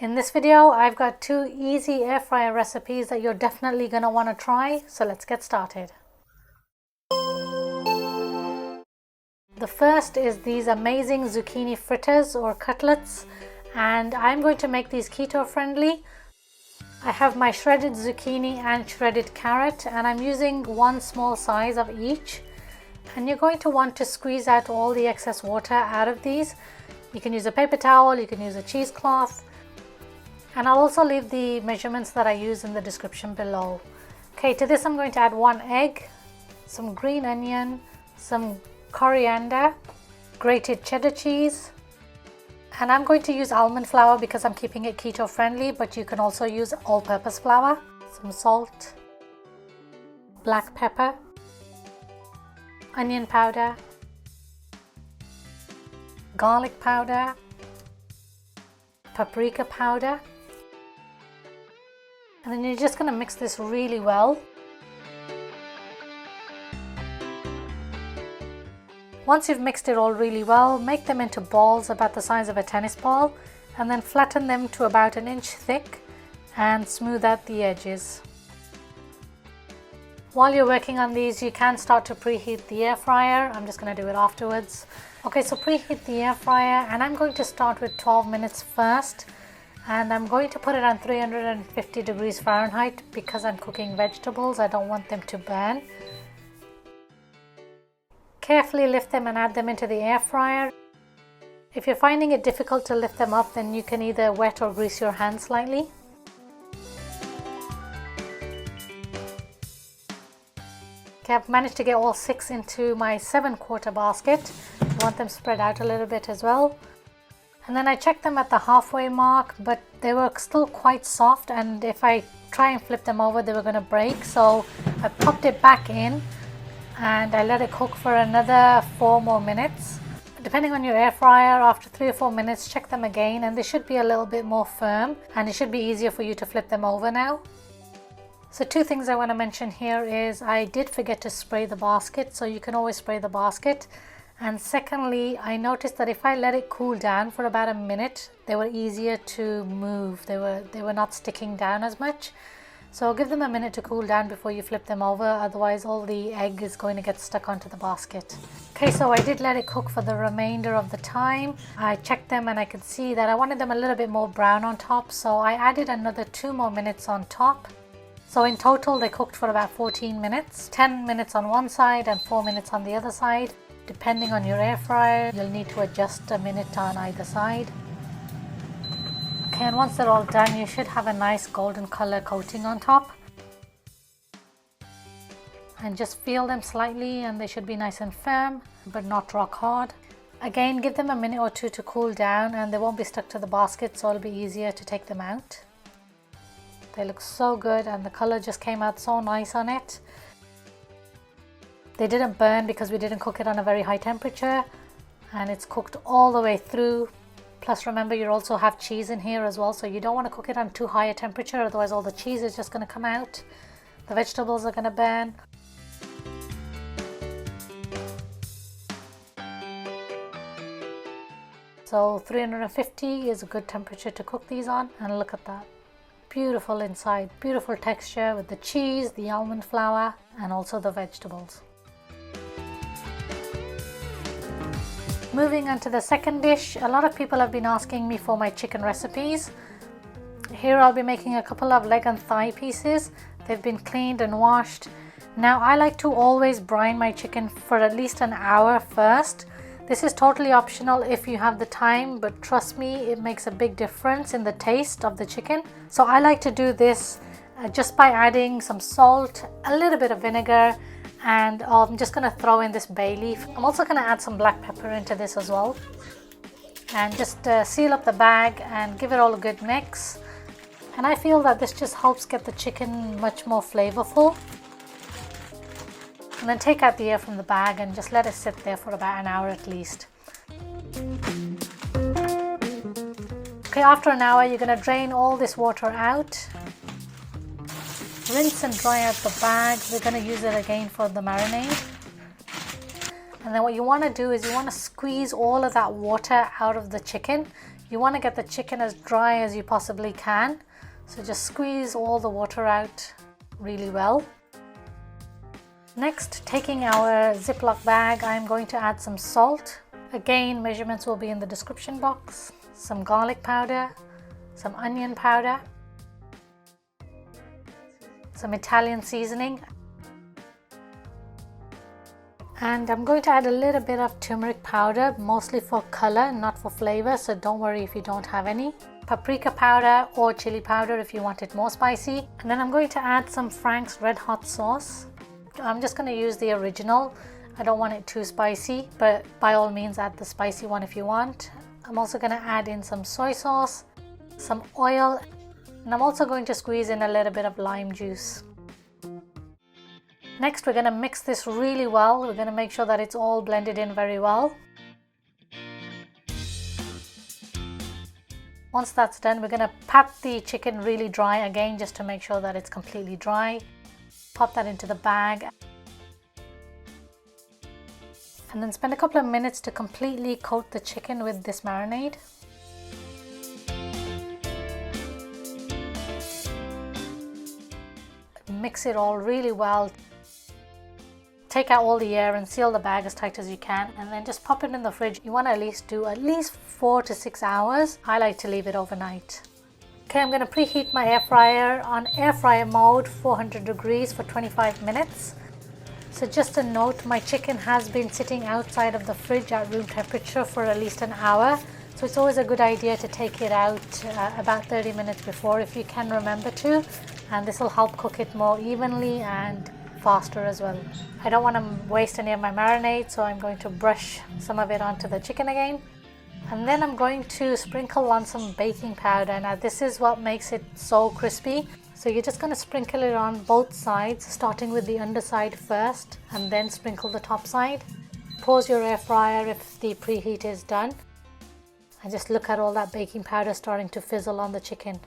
In this video, I've got 2 easy air fryer recipes that you're definitely going to want to try, so let's get started. The first is these amazing zucchini fritters or cutlets, and I'm going to make these keto friendly. I have my shredded zucchini and shredded carrot, and I'm using 1 small size of each. And you're going to want to squeeze out all the excess water out of these. You can use a paper towel, you can use a cheesecloth. And I'll also leave the measurements that I use in the description below. Okay, to this I'm going to add 1 egg, some green onion, some coriander, grated cheddar cheese, and I'm going to use almond flour because I'm keeping it keto friendly, but you can also use all-purpose flour, some salt, black pepper, onion powder, garlic powder, paprika powder. And then you're just going to mix this really well. Once you've mixed it all really well, make them into balls about the size of a tennis ball and then flatten them to about 1 inch thick and smooth out the edges. While you're working on these, you can start to preheat the air fryer. I'm just going to do it afterwards. Okay, so preheat the air fryer, and I'm going to start with 12 minutes first. And I'm going to put it on 350 degrees Fahrenheit because I'm cooking vegetables. I don't want them to burn. Carefully lift them and add them into the air fryer. If you're finding it difficult to lift them up, then you can either wet or grease your hands slightly. Okay, I've managed to get all 6 into my 7/4 basket. I want them spread out a little bit as well. And then I checked them at the halfway mark, but they were still quite soft, and if I try and flip them over, they were going to break. So I popped it back in and I let it cook for another 4 more minutes. Depending on your air fryer, after 3 or 4 minutes, check them again and they should be a little bit more firm, and it should be easier for you to flip them over now. So 2 things I want to mention here is I did forget to spray the basket, so you can always spray the basket. And secondly, I noticed that if I let it cool down for about a minute, they were easier to move. They were not sticking down as much. So give them a minute to cool down before you flip them over, otherwise all the egg is going to get stuck onto the basket. Okay, so I did let it cook for the remainder of the time. I checked them and I could see that I wanted them a little bit more brown on top, so I added another 2 more minutes on top. So in total they cooked for about 14 minutes, 10 minutes on one side and 4 minutes on the other side. Depending on your air fryer, you'll need to adjust a minute on either side. Okay, and once they're all done, you should have a nice golden color coating on top. And just feel them slightly and they should be nice and firm, but not rock hard. Again, give them a minute or 2 to cool down and they won't be stuck to the basket, so it'll be easier to take them out. They look so good and the color just came out so nice on it. They didn't burn because we didn't cook it on a very high temperature, and it's cooked all the way through. Plus remember, you also have cheese in here as well, so you don't want to cook it on too high a temperature, otherwise all the cheese is just going to come out. The vegetables are going to burn. So 350 is a good temperature to cook these on, and look at that. Beautiful inside, beautiful texture with the cheese, the almond flour, and also the vegetables. Moving on to the second dish, a lot of people have been asking me for my chicken recipes. Here I'll be making a couple of leg and thigh pieces. They've been cleaned and washed. Now I like to always brine my chicken for at least an hour first. This is totally optional if you have the time, but trust me, it makes a big difference in the taste of the chicken. So I like to do this just by adding some salt, a little bit of vinegar, and I'm just going to throw in this bay leaf. I'm also going to add some black pepper into this as well, and just seal up the bag and give it all a good mix. And I feel that this just helps get the chicken much more flavorful. And then take out the air from the bag and just let it sit there for about an hour at least. Okay, after an hour you're going to drain all this water out. Rinse and dry out the bag. We're going to use it again for the marinade. And then what you want to do is you want to squeeze all of that water out of the chicken. You want to get the chicken as dry as you possibly can. So just squeeze all the water out really well. Next, taking our Ziploc bag, I'm going to add some salt. Again, measurements will be in the description box. Some garlic powder, some onion powder, some Italian seasoning. And I'm going to add a little bit of turmeric powder, mostly for color, not for flavor, so don't worry if you don't have any. Paprika powder or chili powder if you want it more spicy. And then I'm going to add some Frank's Red Hot sauce. I'm just going to use the original. I don't want it too spicy, but by all means add the spicy one if you want. I'm also going to add in some soy sauce, some oil, and I'm also going to squeeze in a little bit of lime juice. Next, we're going to mix this really well. We're going to make sure that it's all blended in very well. Once that's done, we're going to pat the chicken really dry again, just to make sure that it's completely dry. Pop that into the bag. And then spend a couple of minutes to completely coat the chicken with this marinade. Mix it all really well. Take out all the air and seal the bag as tight as you can, and then just pop it in the fridge. You want to at least 4 to 6 hours. I like to leave it overnight. Okay, I'm going to preheat my air fryer on air fryer mode, 400 degrees for 25 minutes. So just a note, my chicken has been sitting outside of the fridge at room temperature for at least an hour. So it's always a good idea to take it out about 30 minutes before if you can remember to. And this will help cook it more evenly and faster as well. I don't want to waste any of my marinade, so I'm going to brush some of it onto the chicken again. And then I'm going to sprinkle on some baking powder. Now this is what makes it so crispy. So you're just going to sprinkle it on both sides, starting with the underside first and then sprinkle the top side. Pause your air fryer if the preheat is done. And just look at all that baking powder starting to fizzle on the chicken.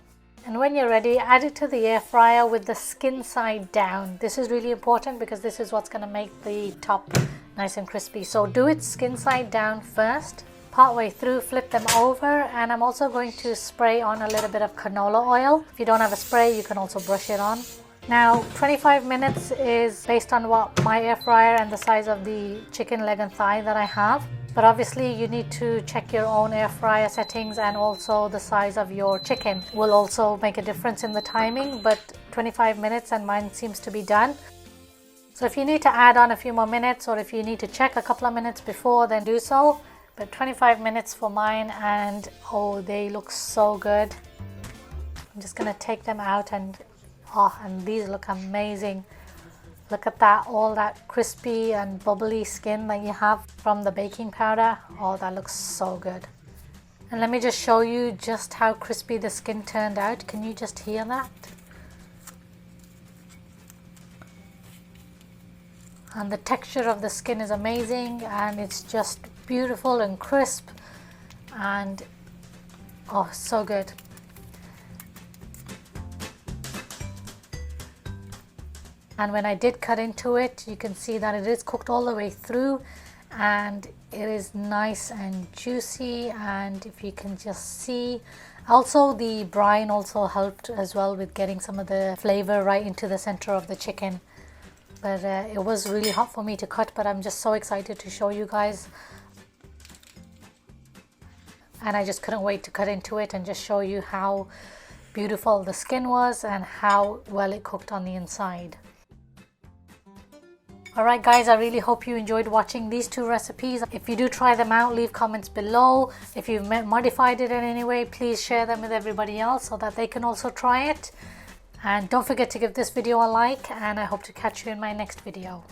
And when you're ready, add it to the air fryer with the skin side down. This is really important because this is what's going to make the top nice and crispy. So do it skin side down first. Partway through, flip them over, and I'm also going to spray on a little bit of canola oil. If you don't have a spray, you can also brush it on. Now 25 minutes is based on what my air fryer and the size of the chicken leg and thigh that I have. But obviously you need to check your own air fryer settings, and also the size of your chicken will also make a difference in the timing. But 25 minutes and mine seems to be done. So if you need to add on a few more minutes, or if you need to check a couple of minutes before, then do so. But 25 minutes for mine, and oh, they look so good. I'm just gonna take them out, and these look amazing. Look at that, all that crispy and bubbly skin that you have from the baking powder. Oh, that looks so good. And let me just show you just how crispy the skin turned out. Can you just hear that? And the texture of the skin is amazing, and it's just beautiful and crisp, and oh, so good. And when I did cut into it, you can see that it is cooked all the way through, and it is nice and juicy. And if you can just see, also the brine also helped as well with getting some of the flavor right into the center of the chicken. But it was really hot for me to cut, but I'm just so excited to show you guys. And I just couldn't wait to cut into it and just show you how beautiful the skin was and how well it cooked on the inside. Alright guys, I really hope you enjoyed watching these two recipes. If you do try them out, leave comments below. If you've modified it in any way, please share them with everybody else so that they can also try it. And don't forget to give this video a like, and I hope to catch you in my next video.